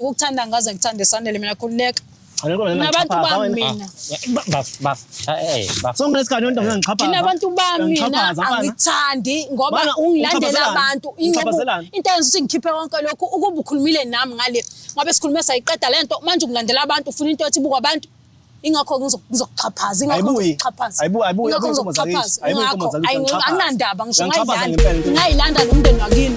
ukuthanda ngaze ngithande sanele mina khululeka nabantu bami mina sonke lesikhathi yonke ngichaphaza nabantu bami mina angithandi ngoba ungilandela abantu into enza ukuthi ngikhiphe konke lokhu ukuba ukhulumile nami ngale ngoba sikhulume sayiqeda lento manje ungilandela abantu ufuna into ethi buka abantu ingakho ngizokuchaphaza ayibuyi anginandaba ngisho ngayilanda nomndeni wakini.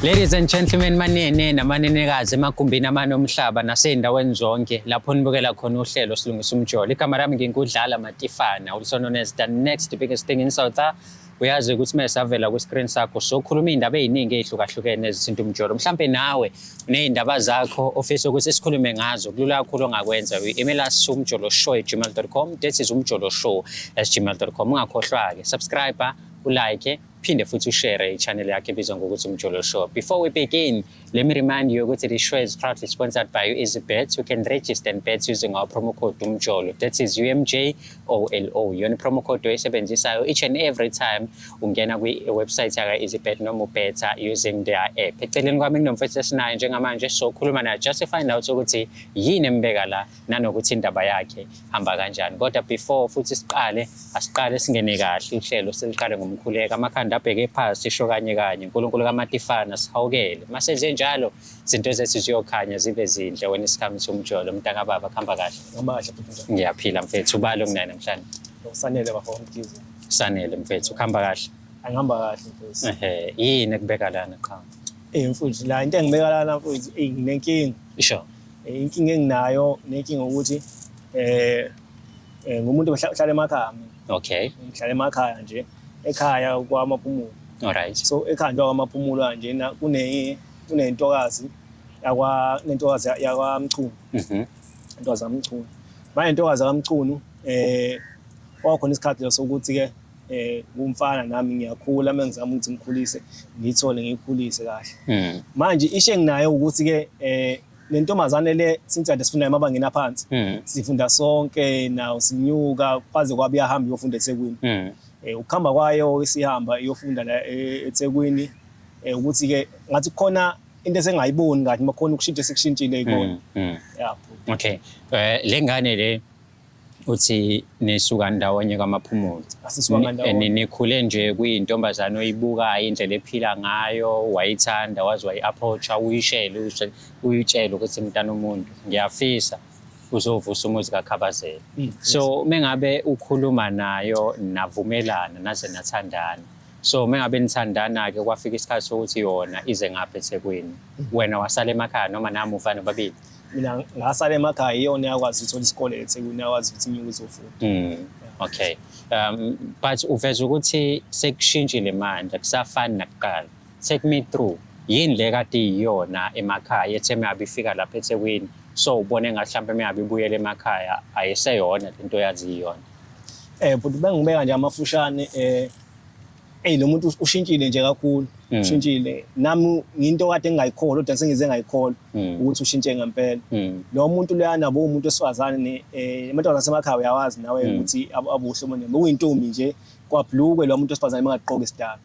Ladies and gentlemen, manene namanenekazi emagumbini amanomhlaba nasey'ndaweni zonke lapho nibukela khona uhlelo silungisa umjolo. Igama lami nginkudlala Matifana, also known as the next biggest thing in South Africa. Uyazi ukuthi mesavela ku-screen sakho sokhuluma iy'ndaba ey'ningi ey'hlukahlukene ezithinta umjolo. Mhlampe nawe uney'ndaba zakho ofisa ukuthi sikhulume ngazo kulula kakhulu ongakwenza u-email us umjoloshow@gmail.com. That is umjoloshow@gmail.com. Ungakhohlwa-ke subscribe, ulike, phinde futhi ushare i-channel yakhe ebizwa ngokuthi Umjolo Show. Before we begin, let me remind you ukuthi the show is proudly sponsored by EasyBet. You can register and bet using our promo code Umjolo. That is UMJOLO. Yona promo code oyisebenzisayo each and every time ungena kwi-website yaka EasyBet noma ubetha using their app. Eceleni kwami kunomfethu esinayo njengamanje sokhuluma naye just to find out ukuthi yini embeka la nanokuthi indaba yakhe hamba kanjani. Kodwa before futhi asiqale singene kahle uhlelo siliqale ngomkhuleko amakhanda abheke phasi sisho kanye kanye uNkulunkulu kaMatifana sihawukele masenze njalo izinto zethu ziyokhanya zibe zinhle when isikhathi somjolo mntaka baba khamba kahle ngamahle futhi ngiyaphila mfethu ubalo kunani namhlanje usanele bafo mkhize sanele mfethu khamba kahle angihamba kahle mfethu yini ekubeka lana cha mfethu la into engibeka lana mfethu nginenkinga sure inkinga enginayo nenkinga ukuthi ngumuntu ohlala emakhaya okay ngihlala emakhaya nje ekhaya kwamaphumulo. Alright. So ekhaya kwamaphumulo kanje na kunentokazi yakwaMchunu. Intokazi kaMchunu. Manje intokazi kaMchunu kwakhona isikhathi sokuthi ke umfana nami ngiyakhula mengizama ukuthi ngikhulise ngithole ngikhulise kahle. Manje ishe enginayo ukuthi ke lentombazane le since sifunda emabangeni aphansi sifunda sonke nawo sinyuka kwaze kwabe yahamba yofunda eThekwini. Ukuhamba kwayo isihamba iyofunda la eThekwini ukuthi ke ngathi khona into esengayiboni kahle makhona ukushintsha sekushintshile ikona. Yeah. Okay. Lengane le uthi nisuka ndawonye kwamaphumulo. Asisuka ndawonye. Nikhule nje kuyintombazana oyibukayo indlela ephila ngayo wayithanda wazi wayi-approach uyitshela ukuthi mntana umuntu ngiyafisa uzovusa umuzi kaKhabazela. So mengabe ukhuluma nayo navumelana naze nathandana. So mengabe nithandana ke kwafika isikhathi sokuthi yona ize ngapha eThekwini. Wena wasala emakhaya noma nami ufana babili? Mina ngasala emakhaya iyona yakwazi ukuthola isikole eThekwini yakwazi ukuthi inyuke izofunda. Okay. But uveza ukuthi sekushintshile manje kusafani nakuqala. Take me through. Yini le kade iyona emakhaya ethe meyabe ifika lapha eThekwini? So ubone ngahlambe meyabe ibuyele emakhaya ayiseyona into yazi iyona. But bengibeka nje amafushane lo muntu ushintshile nje kakhulu. Ushintshile. Nami into kade ngingayikholwa kodwa sengize ngayikholwa ukuthi ushintshe ngempela. Lo muntu leyana bo umuntu esifazane emantombazane asemakhaya uyawazi nawe ukuthi abuhle manje bekuyintombi nje kwabhlukwe lo muntu esifazane bengaqoka isidala.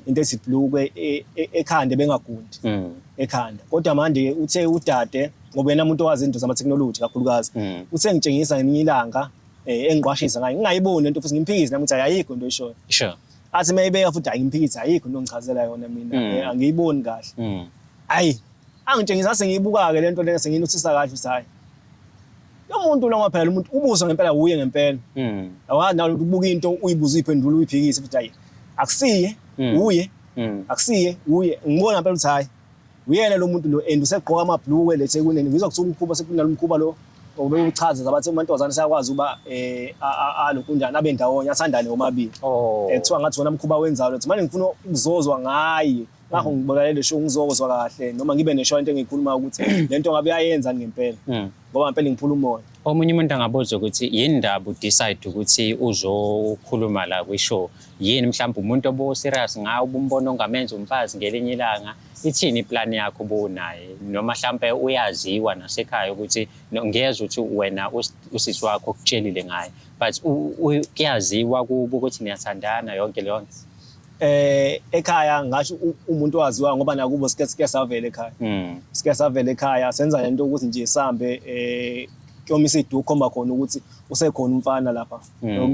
Into esibhlukwe ekhanda bengagundi. Ekhanda. Kodwa manje uthe udade ngoba yena umuntu owazi into zama technology kakhulukazi. Uthe ngitshengisa ngelinye ilanga engiqwashisa ngayo ngingayiboni lento futhi ngimphikise nami ukuthi ayikho into eshoyo. Sure. Athi mayibeka futhi ayimphikise ayikho into ngichazela yona mina angiyiboni kahle. Hayi angitshengisa sengiyibuka ke lento lena senginothisa kahle usayi. Lo muntu lo ngaphela umuntu ubuzo ngempela uye ngempela. Awazi nawe ubuka into uyibuza iphendula uyiphikise futhi hayi akusiye uye akusiye uye ngibona ngempela ukuthi hayi uyena lo muntu lo and usegqoka amabhlukwe leThekwini ngizwa kuthi umkhuba sekunalo umkhuba lo obechaza zabathi uMantozana sayakwazi uba alokhu njani abendawonye athandane omabili. Kuthiwa ngathi wona umkhuba wenzayo lethi manje ngifuna ukuzozwa ngaye ngakho ngibona le show ngizokuzwa kahle noma ngibe neshow into engiyikhuluma ukuthi lento ngabe yayenza ngempela ngoba ngempela ngiphula umoya. Omunye umuntu angabuza ukuthi yini indaba udecide ukuthi uzokhuluma la kwi-show, yini mhlawumbe umuntu obo-serious ngawo ubumbona ongamenza umfazi ngelinye ilanga, ithini iplan yakho obunayo noma mhlawumbe uyaziwa nasekhaya ukuthi ngiyeza ukuthi wena usisi wakho okutshelile ngayo but kuyaziwa kubo ukuthi niyathandana yonke leyo nto? Ekhaya ngasho umuntu owaziwa ngoba nakubo sike savela ekhaya. Sike savela ekhaya senza lento ukuthi nje sambe kuyomisa idu khomba khona ukuthi usekhona umfana lapha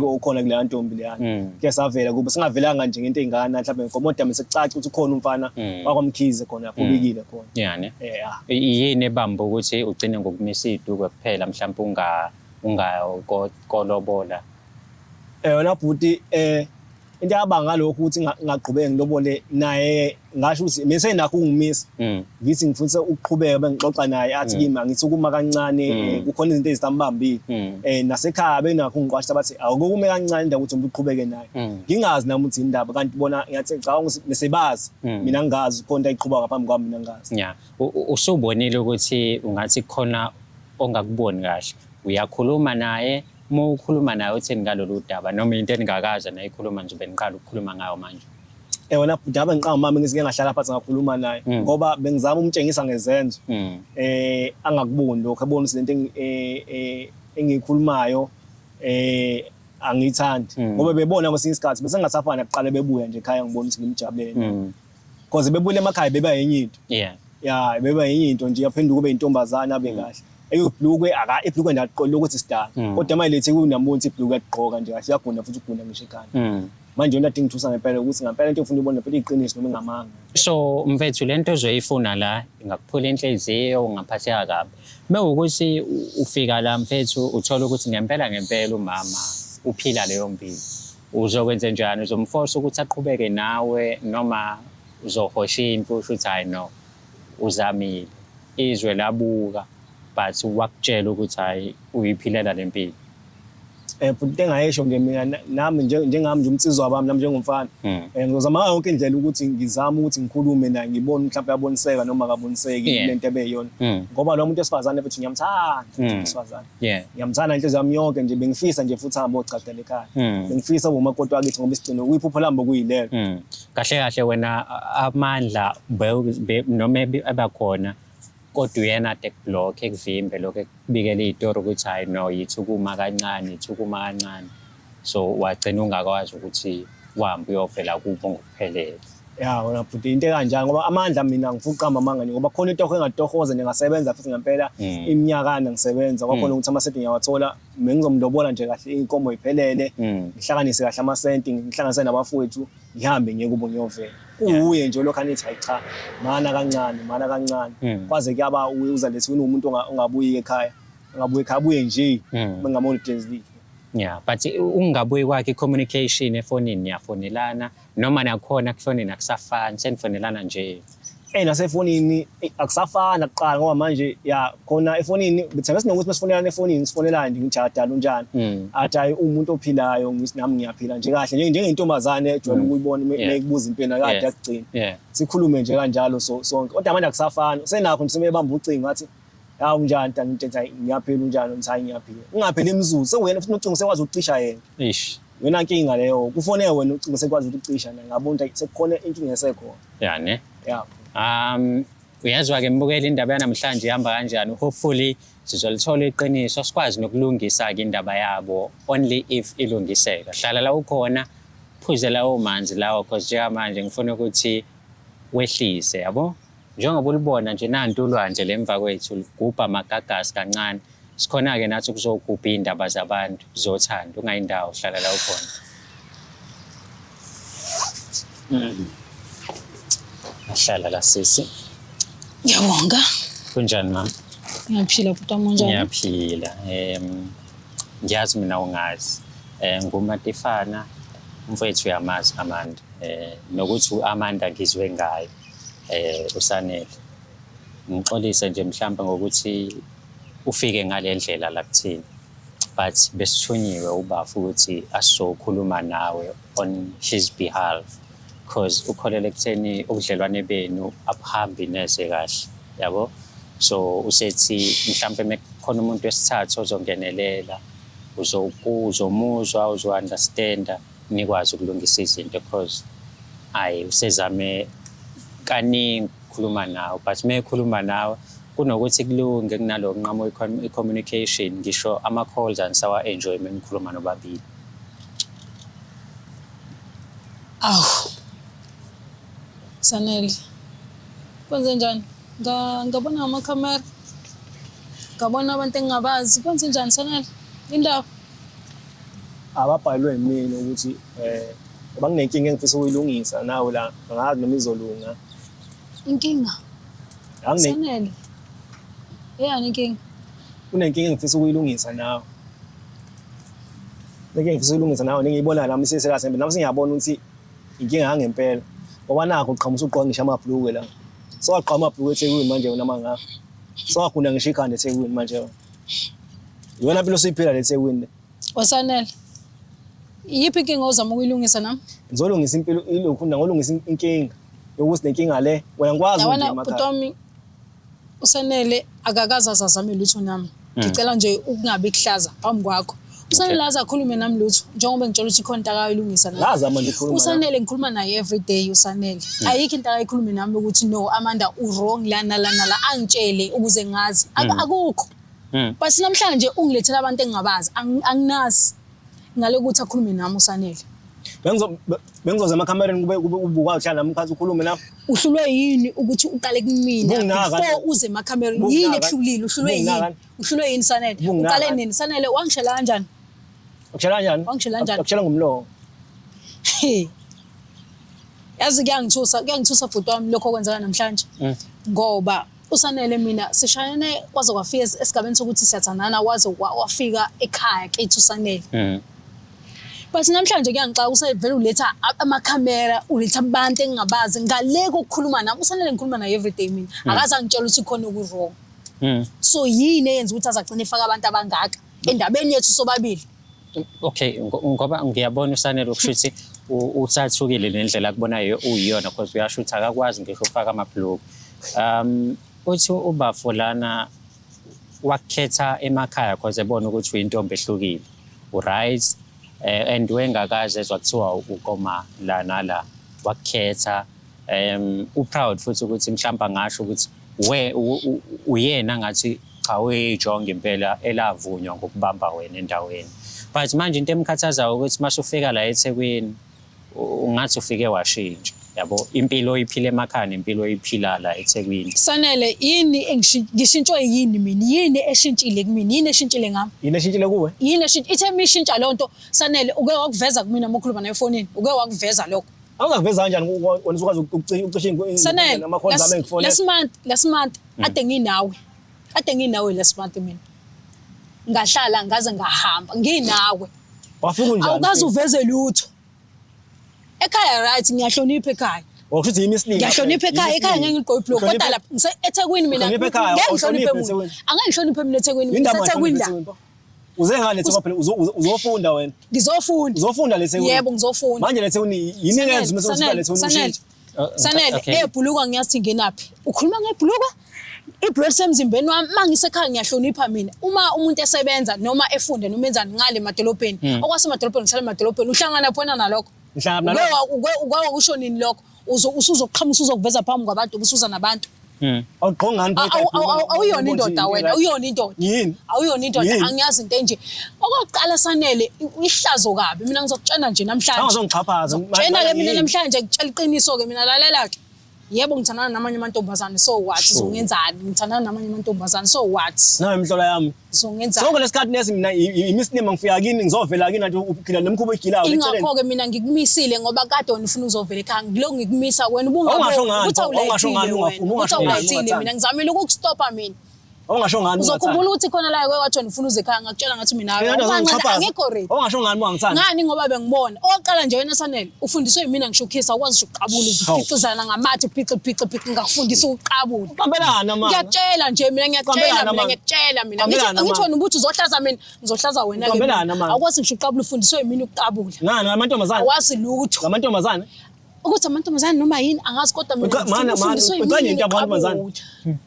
ukhona kule ntombi leyana. Ke savela kuba singavelanga nje ngento engana mhlawumbe ngomoda mesekucaca ukuthi ukhona umfana wakwamkhize khona lapho ubikile khona. Yani yini ebamba ukuthi ugcine ngokumisa idu kuphela mhlawumbe ungakolobola? Wena bhuti into yabanga ngalokho ukuthi ngaqhubeka ngilobole naye ngasho ukuthi bese nakho ungimisa ngithi ngifuna ukuqhubeka bengixoxa naye athi kimi ngithi ukuma kancane kukhona izinto ezitambambile nasekhaya benakho ngiqwashisa bathi awukume kancane indaba ukuthi uqhubeke naye ngingazi nami ukuthi indaba kanti bona ngathi cha ngisebazi mina ngingazi khona ayiqhubeka ngaphambi kwami mina ngingazi. Yeah, usubonile ukuthi ungathi khona ongakuboni kahle, uyakhuluma naye uma ukhuluma naye utheni ngalolu daba noma into eningakaza nayikhuluma nje beniqala ukukhuluma ngayo manje? Wena udaba ngiqanga mama ngisike ngahlala phansi ngakhuluma naye ngoba bengizama umtshengisa ngezenzo angakuboni lokho abone lento engikhulumayo angithandi ngoba bebona kwesinye isikhathi bese ngasafana kuqala bebuya nje ekhaya ngibona ukuthi ngimjabulele because bebuye emakhaya beba yenye into. Yeah, beba yenye into nje yaphenduka kube intombazana abe kahle. Eyobhlukwe ibhlukwe ndaqola ukuthi sidala kodwa manje lethe kunambonisa ibhlukwe yaqoka nje kahle yagunda futhi ugunda ngisho ekhaya. Manje yona ngithusa ngempela ukuthi ngempela into ufuna ubone phela iqiniso noma ngamanga. So mfethu lento ozoyifuna la ingakuphula inhliziyo ungaphatheka kabi. Mewukuthi ufika la mfethu uthola ukuthi ngempela umama uphila leyo mpilo, uzokwenza njani? Uzomforce ukuthi aqhubeke nawe noma uzohosha into usho hayi no uzamile izwe labuka but wakutshela ukuthi hayi uyiphilela lempilo? Futhi engayisho nje mina nami njengami nje umsizwa wami nami njengomfana ngizozama ngayo yonke indlela ukuthi ngizame ukuthi ngikhulume naye ngibone mhlawumbe yaboniseka noma akaboniseki lento ebeyiyona ngoba lo muntu esifazane futhi ngiyamthanda esifazane. Ngiyamthanda inhliziyo yami yonke nje bengifisa nje futhi ahambe ocacela ekhaya bengifisa umakoti wakithi ngoba isigcino kuyiphupho lambo kuyilelo. Kahle kahle wena amandla noma abakhona kodwa uyena tekblock ekuvimbe lokho ekubikela izitori ukuthi hayi no yithukuma kancane so wagcina ungakwazi ukuthi uhambe uyovela kubo ngokuphelele. Wena futhi into kanjani ngoba amandla mina ngifuqa amanga nje ngoba khona into engatohoza ngingasebenza futhi ngempela iminyakana ngisebenza kwakhona ukuthi amasenti ngiyawathola ngizomlobola nje kahle inkomo iphelele ngihlanganise kahle amasenti ngihlanganise nabafowethu ngihambe ngiye kubo ngiyovela uye nje lokho anithi hayi cha mana kancane kwaze kuyaba uza lethi umuntu ongabuyi ekhaya abuye nje bengamolidays leave. Yeah, but ungabuyi kwakhe communication efonini niyafonelana noma nakhona kufonini akusafani senifonelana nje? Nasefonini akusafana kuqala ngoba manje khona efonini bethemba sinokuthi masifonelana efonini sifonelana nje ngijada lunjani athi hayi umuntu ophilayo ngithi nami ngiyaphila nje kahle njengentombazane ejwayele ukuyibona mekubuza impela kade akugcina sikhulume nje kanjalo sonke kodwa manje akusafana senakho nje sebebamba ucingo ngathi hawu njani ntangithi ngiyaphila unjani ngithi hayi ngiyaphila ungaphela imizuzu sewena futhi ucingo sekwazi ukucisha yena wena inkinga leyo kufone wena ucingo sekwazi ukucisha ngabona ukuthi sekukhona inkinga esekhona. Uyazwa ke mbukela indaba yanamhlanje ihamba kanjani, hopefully sizolithola iqiniso sikwazi nokulungisa ke indaba yabo only if ilungiseka. Hlala la ukhona phuze lawo manzi lawo because njengamanje ngifuna ukuthi wehlise yabo njengoba ulibona nje nanti ulwandle lemva kwethu ligubha amagagasi kancane sikhona ke nathi kuzogubha indaba zabantu zothanda ungayindawo hlala la ukhona. Ahlala la sisi. Ngiyabonga. Kunjani mama? Ngiyaphila bhuti munjani? Ngiyaphila. Ngiyazi mina ungazi. NguMatifana umfowethu uyamazi Amanda. Nokuthi uAmanda ngizwe ngayo. Usanele. Ngixolise nje mhlawumbe ngokuthi ufike ngalendlela la kuthini. But besithunyiwe ubafu ukuthi asizokhuluma nawe on his behalf. because ukholelwa ekutheni ubudlelwane benu abuhambi neze kahle yabo. So usethi mhlambe mekukhona umuntu wesithathu ozongenelela uzomuzwa uzo-understanda nikwazi ukulungisa izinto because usezame kaningi ukukhuluma nawe but mekhuluma nawe kunokuthi kulunge kunalo nqamo i-communication ngisho ama-calls anisawa-enjoy menikhuluma nobabili. Sanele kwenze njani? Ngabona amakhamera, ngabona abantu engingabazi. Kwenze njani Sanele? Indaba ababhalwe yimina ukuthi ngoba nginenkinga engifisa ukuyilungisa nawe la angazi noma izolunga. Inkinga? Sanele yani inkinga? Kunenkinga engifisa ukuyilungisa nawe. Lenkinga engifisa ukuyilungisa nawe ngiyibona nami sesekasembe nami sengiyabona ukuthi inkinga yangempela. Ngoba nakho uqhamusa uqonga ngisho amabhuluke la. Sowaqhama amabhuluke eThekwini manje wena manga. Sowaguna ngisho ikhanda eThekwini manje. Yona impilo siyiphila le eThekwini. Wasanele. Yiphi inkinga ozama ukuyilungisa nami? Ngizolungisa impilo ilokhu ngolungisa inkinga. Yokuthi nenkinga le wena ngikwazi ukuthi emakhaya. Butomi usanele akakaza azazame lutho nami. Ngicela nje ukungabi kuhlaza phambi kwakho. Usanele azakhulume nami lutho njengoba ngitshela ukuthi ikhona into akayilungisa nami. Laza manje ukhuluma. Usanele ngikhuluma naye every day usanele. Ayikho into akayikhuluma nami ukuthi no Amanda wrong lana angitshele ukuze ngazi. Akukho. But namhlanje ungilethela abantu engingabazi anginazi ngale ukuthi akhulume nami usanele. Bengizoza emakhamereni kube ubukwazi hlala nami ukhathi ukhulume nami. Uhlulwe yini ukuthi uqale kumina before uze emakhamereni? Yini ekuhlulile? Uhlulwe yini? Uhlulwe yini Sanele? Uqale nini Sanele? Wangishela kanjani? Wangishela kanjani? Akushela ngomlomo. Yazi kuyangithusa bhuti wami lokho kwenzeka namhlanje. Ngoba usanele mina sishayene kwaze kwafika esigabeni sokuthi siyathandana kwaze wafika ekhaya kithi usanele. But namhlanje kuyangixaka usevele uletha amakhamera uletha abantu engingabazi ngale kokukhuluma nami. Usanele ngikhuluma naye every day mina akaze angitshela ukuthi khona oku-wrong. So yini eyenza ukuthi azagcina efaka abantu abangaka endabeni yethu sobabili? Okay, ngoba ngiyabona usanele ukusho ukuthi uthathukile nendlela akubonayo uyiyona because uyasho ukuthi akakwazi ngisho ukufaka amabhuluku. Uthi ubafulana wakhetha emakhaya because ebona ukuthi uyintombi ehlukile. Right? And wengakaze ezwa kuthiwa ukoma la nala wakhetha uproud futhi ukuthi mhlawumbe ngasho ukuthi uyena ngathi cha uyijonga impela elavunywa ngokubamba wena endaweni. But manje into emkhathazayo ukuthi masufika la eThekwini ungathi ufike washintsha yabo impilo oyiphila emakhaya impilo oyiphila la eThekwini. Sanele yini ngishintshwe yini mina? Yini eshintshile kumina? Yini eshintshile ngami? Yini eshintshile kuwe? Yini eshintshile? Ithe mishintsha lonto Sanele uke wakuveza kumina mokhuluma nayo efonini. Uke wakuveza lokho. Awungaveza kanjani wena ukwazi ukucisha ama-calls ami engifonela? Last month ade nginawe last month mina. Ngahlala ngaze ngahamba nginawe. Wafika unjani? Awukazi uveze lutho. Ekhaya right ngiyahlonipha ekhaya. Wakusho imislingi. Ngiyahlonipha ekhaya ngeke ngigqoke ibhloko kodwa lapha eThekwini mina ngeke ngihloniphe umuntu. Angeke ngihloniphe mina eThekwini. eThekwini la. Uze ngane phela uzofunda wena. Ngizofunda. Uzofunda leThekwini. Yebo ngizofunda. Manje leThekwini yini engenza uma sewufika leThekwini? Sanele ebhuluka ngiyathi ngenaphi? Ukhuluma ngebhuluka? Iblood semzimbeni wami mangisekhaya ngiyahlonipha mina. Uma umuntu esebenza noma efunde noma enzani ngale emadolobheni, okwasemadolobheni ngisale emadolobheni uhlangana phona nalokho. Uke usho nini lokho? Usuzoqhamuka usuzokuveza phambi kwabantu ubusuza nabantu. Awuqhongani awuyona indoda wena, awuyona indoda. Yini? Awuyona indoda, angiyazi into enje. Okokuqala Sanele ihlazo kabi. Mina ngizokutshela nje namhlanje. Angizongixhaphaza. Tshena ke mina namhlanje ngitshela iqiniso ke mina lalela ke. Yebo ngithandana namanye amantombazane so what uzongenzani? Ngithandana namanye amantombazane so what? Nawe imhlola yami. Uzongenzani? Sonke lesikhathi nesi mina imisname ngifika kini ngizovela kini nje uphila nemkhubo egilayo eceleni. Ingakho ke mina ngikumisile ngoba kade wena ufuna uzovela ekhaya. Ngilo ngikumisa wena ubungaboni ukuthi awulethile mina ngizamile ukukustopa mina. Awungasho ngani uzokhumbula ukuthi khona la kwathiwa ufuna uze ekhaya ngakutshela ngathi mina angekho ready. Awungasho ngani bangithanda? Ngani ngoba bengibona. Oqala nje wena Sanele ufundiswe yimina ngishukhisa ukwazi ukuqabula uphicizana ngamathi phici ngakufundisa ukuqabula. Qambelana mama. Ngiyatshela nje mina ngiyakutshela mina. Ngithi wena ukuthi uzohlaza mina ngizohlaza wena ke. Awukwazi ngisho uqabula ufundiswe yimina ukuqabula. Ngani amantombazane? Awazi lutho. Amantombazane? ukuthi amantombazane noma yini angazi kodwa mina ufundiswe yini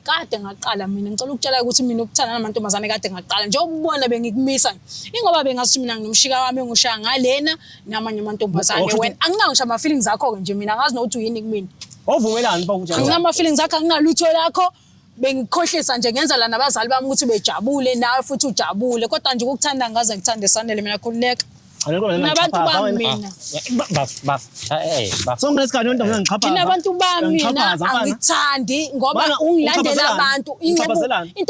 kade ngaqala mina ngicela ukutshela ukuthi mina ukuthanda namantombazane kade ngaqala njengoba ubona bengikumisa ingoba bengathi mina nginomshika wami engushaya ngalena namanye amantombazane wena anginangisho ama feelings akho ke nje mina angazi nokuthi uyini kumina ovumelani ba ukuthi angina feelings akho anginalutho lakho bengikhohlisa nje ngenza la nabazali bami ukuthi bejabule nawe futhi ujabule kodwa nje ukukuthanda ngaze ngithande sanele mina khululeka nabantu bami mina so ngesikhathi nonto ngichapha nabantu bami mina angithandi ngoba ungilandela abantu into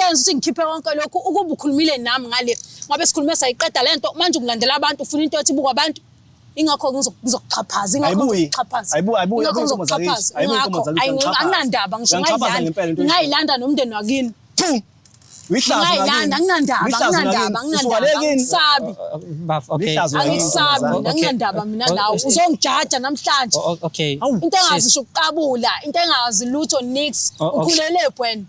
enza ukuthi ngikhiphe konke lokhu ukuba ukhulumile nami ngale ngoba sikhulume sayiqeda lento manje ungilandela abantu ufuna into ethi buka abantu ingakho ngizokuxhaphaza anginandaba ngisho ngayilanda nomndeni wakini ngayilanda anginandaba ngisabi angisabi mina nawe uzongijaja namhlanje into engazisho ukuqabula into engazi lutho nix ukhulele bwen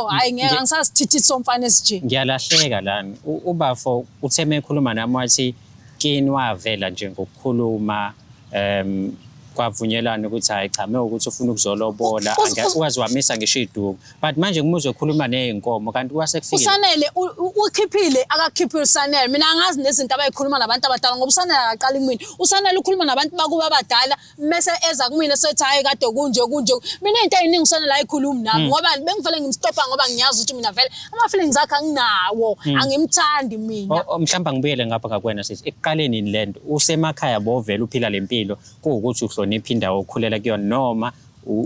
hayi ngeke angisasithithi somfana esije ngiyalahleka lana ubafo utheme ekhuluma nami wathi kini wavela nje ngokukhuluma kwavunyelana ukuthi hayi cha ukuthi ufuna ukuzolobola angazi wamisa ngisho iduku but manje ngimuzwe ekhuluma nezinkomo kanti kwasekufike usanele ukhiphile akakhiphile usanele mina angazi nezinto abayikhuluma nabantu abadala ngoba usanele akaqala kumina usanele ukhuluma nabantu bakuba abadala mase eza kumina sethi hayi kade kunje mina into eyiningi usanele ayikhulumi nami ngoba bengivele ngimstopa ngoba ngiyazi ukuthi mina vele ama feelings akhe anginawo angimthandi mina mhlamba ngibuyele ngapha ngakwena sithi ekuqaleni lento usemakhaya bovela uphila lempilo kuukuthi uhlonipha indawo okhulela kuyona noma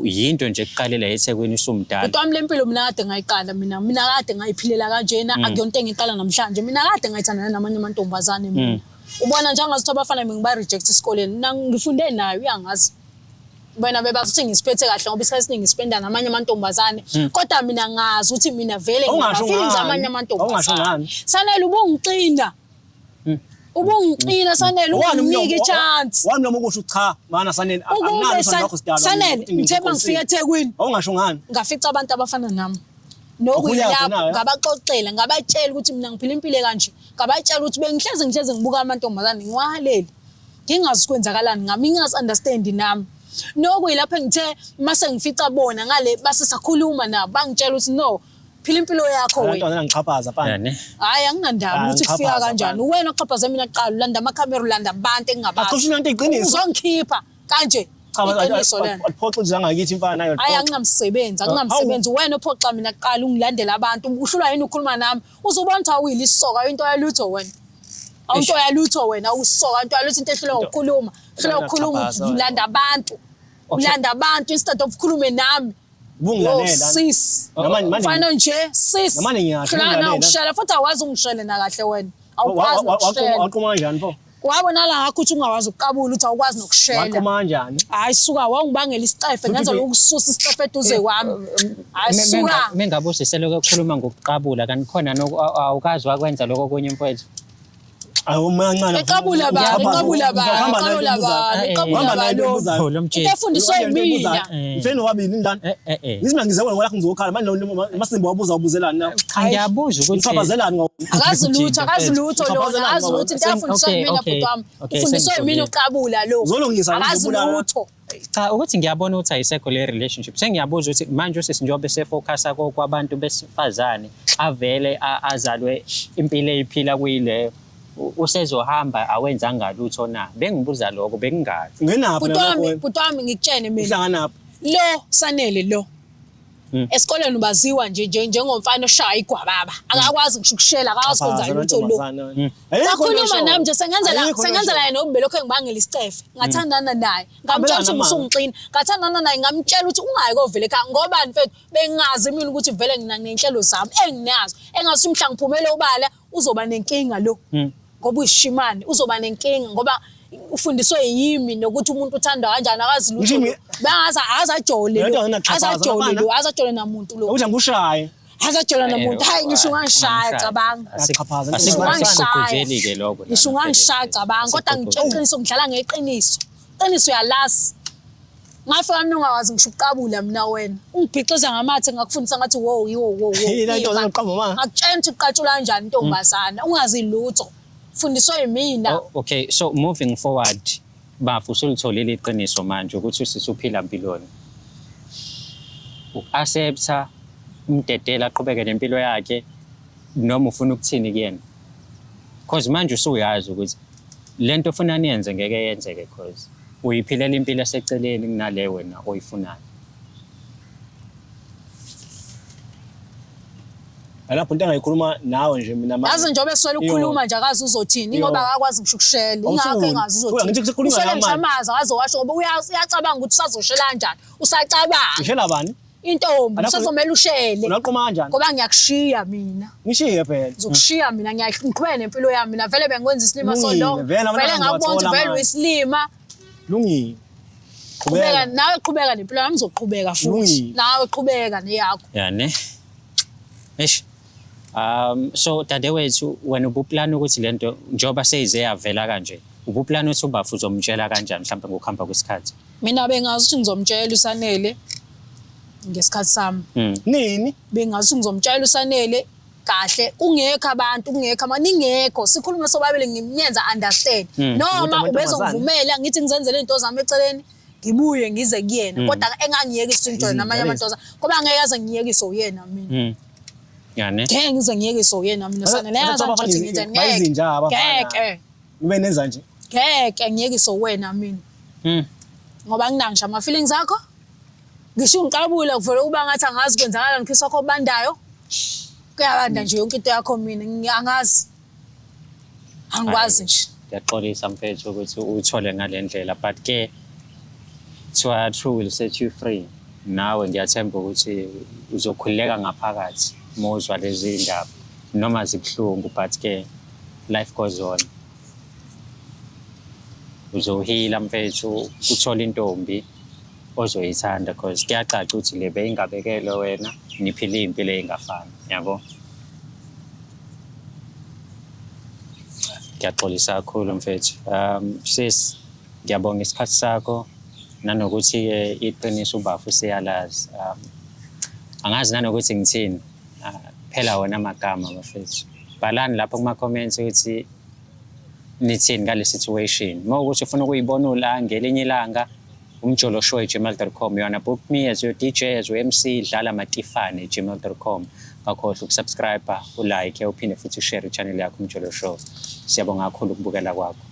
yinto nje ekuqalela eThekwini usumdala kodwa wami lempilo mina kade ngayiqala mina kade ngayiphilela kanjena akuyonto engiqala namhlanje mina kade ngayithanda namanye amantombazane mina ubona njengathi abafana ngiba reject esikoleni ngifunde nayo uyangazi bona bebafuthi ngisiphethe kahle ngoba isikhathi esiningi ngispenda namanye amantombazane kodwa mina ngazi ukuthi mina vele ngiyafeelings amanye amantombazane sanele ubungiqina ubungiqina sanele unginike chance wami noma ukusho cha mana sanele anginalo lokho sidala sanele ngithemba ngifika eThekwini awungasho ngani ngafica abantu abafana nami nokuyilapho ngabaxoxela ngabatshela ukuthi mina ngiphila impilo kanje ngabatshela ukuthi bengihleze ngibuka amantombazane ngiwahalele ngingazi kwenzakalani ngami ngingazi understand nami nokuyilapho ngithe mase ngifica bona ngale base sakhuluma nabo bangitshela ukuthi no phila impilo yakho wena abantwana ngichaphaza phansi hayi anginandaba ukuthi kufika kanjani wena oxhaphaza mina kuqala ulanda amakhamera ulanda abantu engingabazi aqhusha into iqiniso uzongikhipha kanje aphoxa ukuthi angakithi imfana nayo hayi anginamsebenzi wena ophoxa mina kuqala ungilandela abantu ushulwa yini ukukhuluma nami uzobona ukuthi awuyili isoka into yalutho wena awunto yalutho wena usoka into yalutho into ehlule ngokukhuluma ulanda abantu instead of ukhulume nami bungilalela sis mfana nje sis namanje ngiyashela ushela futhi awazi ungishele na kahle wena awukwazi nokushela waqhuma kanjani pho wabona la ngakho ukuthi ungawazi ukuqabula ukuthi awukwazi nokushela waqhuma kanjani hayi suka wangibangela isicefe ngenza lokususa isicefe eduze kwami hayi suka mengabuziselwe ukukhuluma ngokuqabula kanti khona awukazi wakwenza lokho kunye mfowethu eqabula efundiswe yimina mfeni wabili ndani ngizima ngizekwe ngoba ngizokhala manje masimbo wabuza ubuzelani na ngiyabuza ukuthi ngicaphazelani akazi lutho lona akazi ukuthi into yafundiswa yimina bhuti wami ufundiswe yimina uqabula lo uzolungisa akazi lutho cha ukuthi ngiyabona ukuthi ayisekho le relationship sengiyabuza ukuthi manje njengoba sefocus kwabantu besifazane avele azalwe impilo eyiphila kuyileyo usezohamba awenzanga lutho na bengibuza lokho bengingathi ngenapho bhuti wami ngikutshene mina uhlanganapho lo sanele lo esikoleni ubaziwa nje njengomfana oshaya igwababa akakwazi ngisho ukushela akakwazi kwenza lutho lo kakhuluma nami nje sengenzela yena obelokho engibangela isicefe ngathandana naye ngamtshela ukuthi ngisungixina ngathandana naye ngamtshela ukuthi ungayi kovele ekhaya ngoba mfethu bengazi mina ukuthi vele nginanenhlelo zami enginazo engathi mhla ngiphumele ubala uzoba nenkinga lo ngoba uyishimane uzoba nenkinga ngoba ufundiswe yimi nokuthi umuntu uthanda kanjani akazi lutho bangaza azajole namuntu lo ukuthi angushaye azajole namuntu hayi ngisho ngangishaya cabanga asikugqugquzeli-ke lokho ngisho ngangishaya cabanga kodwa ngitshela iqiniso ngidlala ngeqiniso iqiniso uyalazi ngafika mina ungawazi ngisho ukuqabula mina wena ungibhixiza ngamathe ngakufundisa ngathi wo ngakutshela ukuthi uqatshula kanjani intombazana ungazi lutho fundiswa yimina okay so moving forward bafu usulitholile iqiniso manje ukuthi usisuphila empilweni. Uku-accepta umdedela aqhubeke nempilo yakhe noma ufuna ukuthini kuyena. Because manje usuyazi ukuthi lento ofuna niyenze ngeke yenzeke because uyiphilela impilo eseceleni kunale wena oyifunayo. Lapho into engayikhuluma nawe nje mina yazi njengoba eswele ukukhuluma nje akazi uzothini ngoba akakwazi ngisho ukushela ingakho engazi uzothini usele ngishamaza akazi washo ngoba uyacabanga ukuthi usazoshela kanjani usacabanga ngishela bani intombi usazomela ushele unaqhuma kanjani ngoba ngiyakushiya mina ngishiye phela uzokushiya mina ngiyayiqhubeka nempilo yami mina vele bengikwenza isilima so long vele ngakubona vele uyisilima lungile qhubeka nawe qhubeka nempilo yami uzoqhubeka futhi nawe qhubeka neyakho yani eish so dadewethu wena ubuplana ukuthi lento njoba seyize yavela kanje ubuplana ukuthi ubafu uzomtshela kanjani mhlawumbe ngokuhamba kwesikhathi mina bengazi ukuthi ngizomtshela usanele ngesikhathi sami nini bengazi ukuthi ngizomtshela usanele kahle ungekho abantu ungekho maningekho sikhuluma sobabili ngimyenza understand noma ubezongivumela ngithi ngizenzele into zami eceleni ngibuye ngize kuyena kodwa engangiyekisa into namanye amantoza ngoba angeke aze ngiyekise uyena mina yani ngeke ngize ngiyekise uyena mina sanele yazi ukuthi ngize ngeke ube nenza nje ngeke ngiyekise wena mina ngoba nginangisha ama feelings akho ngisho ngiqabule kuvele uba ngathi angazi kwenzakala ngikhiso kho bandayo kuyabanda nje yonke into yakho mina angazi angikwazi nje ngiyaxolisa mfethu ukuthi uthole ngalendlela but ke true will set you free nawe ngiyathemba ukuthi uzokhululeka ngaphakathi mozwa lezi indaba noma zibhlungu but ke life goes on uzohila mfethu uthola intombi ozoyithanda because kuyacaca ukuthi le beyingabekele wena niphila impilo engafani yabo ngiyaxolisa kakhulu mfethu sis ngiyabonga isikhathi sakho nanokuthi iqiniso ubafu siyalazi angazi nanokuthi ngithini phela wona amagama bafethu balani lapho kuma comments ukuthi nithini ngale situation mawukuthi ufuna ukuyibona ula ngelinye ilanga umjoloshow@gmail.com yona book me as your DJ as your MC dlala matifane@gmail.com ngakhohle ukusubscribe ulike uphinde futhi ushare channel yakho umjolo show siyabonga kakhulu ukubukela kwakho